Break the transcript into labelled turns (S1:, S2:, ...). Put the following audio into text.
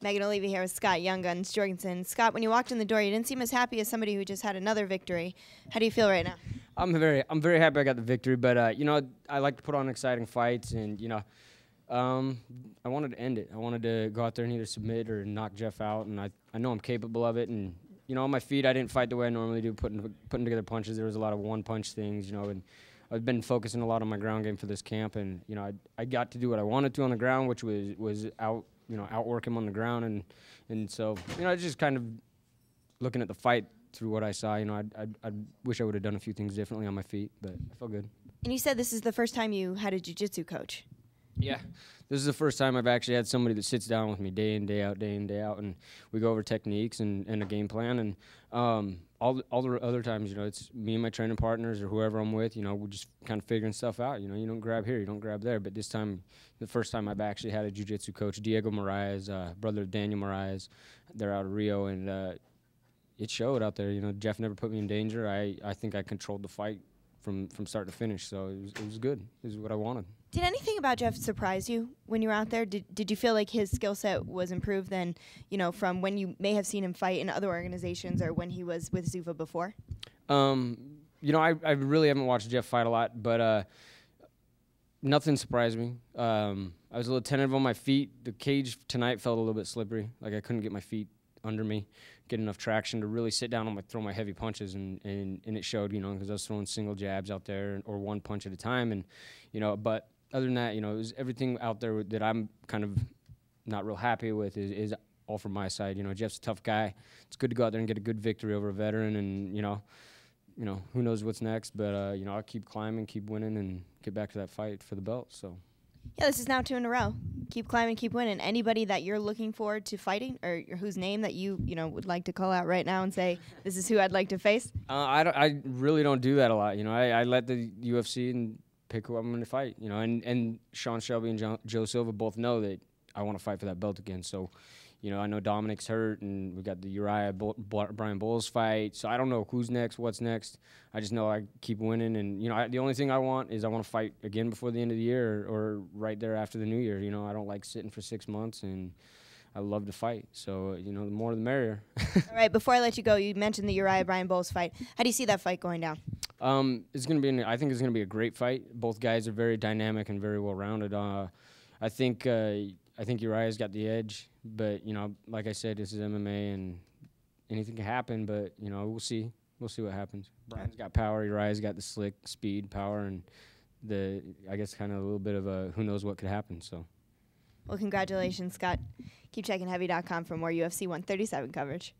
S1: Megan O'Leary here with Scott Youngguns Jorgensen. Scott, when you walked in the door, you didn't seem as happy as somebody who just had another victory. How do you feel right now?
S2: I'm very happy I got the victory, but I like to put on exciting fights, and I wanted to end it. I wanted to go out there and either submit or knock Jeff out, and I know I'm capable of it. And on my feet, I didn't fight the way I normally do, putting together punches. There was a lot of one-punch things, and I've been focusing a lot on my ground game for this camp, and I got to do what I wanted to on the ground, which was outwork him on the ground, and so I just kind of looking at the fight through what I saw. I wish I would have done a few things differently on my feet, but I felt good.
S1: And you said this is the first time you had a jiu-jitsu coach.
S2: Yeah, this is the first time I've actually had somebody that sits down with me day in, day out, and we go over techniques and a game plan. And all the other times, it's me and my training partners or whoever I'm with, we're just kind of figuring stuff out. You don't grab here, you don't grab there. But this time, the first time I've actually had a jiu-jitsu coach, Diego Moraes, brother of Daniel Moraes. They're out of Rio, and it showed out there. Jeff never put me in danger. I think I controlled the fight from start to finish, so it was good. It was what I wanted.
S1: Did anything about Jeff surprise you when you were out there? Did you feel like his skill set was improved than, from when you may have seen him fight in other organizations or when he was with Zuva before?
S2: I really haven't watched Jeff fight a lot, but nothing surprised me. I was a little tentative on my feet. The cage tonight felt a little bit slippery. Like I couldn't get my feet under me, get enough traction to really sit down and throw my heavy punches, and it showed, because I was throwing single jabs out there or one punch at a time, and but other than that, it was everything out there that I'm kind of not real happy with is all from my side. Jeff's a tough guy. It's good to go out there and get a good victory over a veteran, and who knows what's next, but I'll keep climbing, keep winning, and get back to that fight for the belt. So.
S1: Yeah, this is now 2 in a row. Keep climbing, keep winning. Anybody that you're looking forward to fighting, or whose name that you would like to call out right now and say, this is who I'd like to face?
S2: I really don't do that a lot. I let the UFC and pick who I'm going to fight. And Sean Shelby and Joe Silva both know that I want to fight for that belt again. So, I know Dominic's hurt, and we got the Uriah Brian Bowles fight. So I don't know who's next, what's next. I just know I keep winning, and the only thing I want is I want to fight again before the end of the year or right there after the new year. I don't like sitting for 6 months, and I love to fight. So the more the merrier.
S1: All right, before I let you go, you mentioned the Uriah Brian Bowles fight. How do you see that fight going down?
S2: It's going to be. I think it's going to be a great fight. Both guys are very dynamic and very well rounded. I think Uriah's got the edge, but like I said, this is MMA and anything can happen. But we'll see. We'll see what happens. Brian's got power. Uriah's got the slick speed, power, and I guess kind of a little bit of a who knows what could happen. So.
S1: Well, congratulations, Scott. Keep checking Heavy.com for more UFC 137 coverage.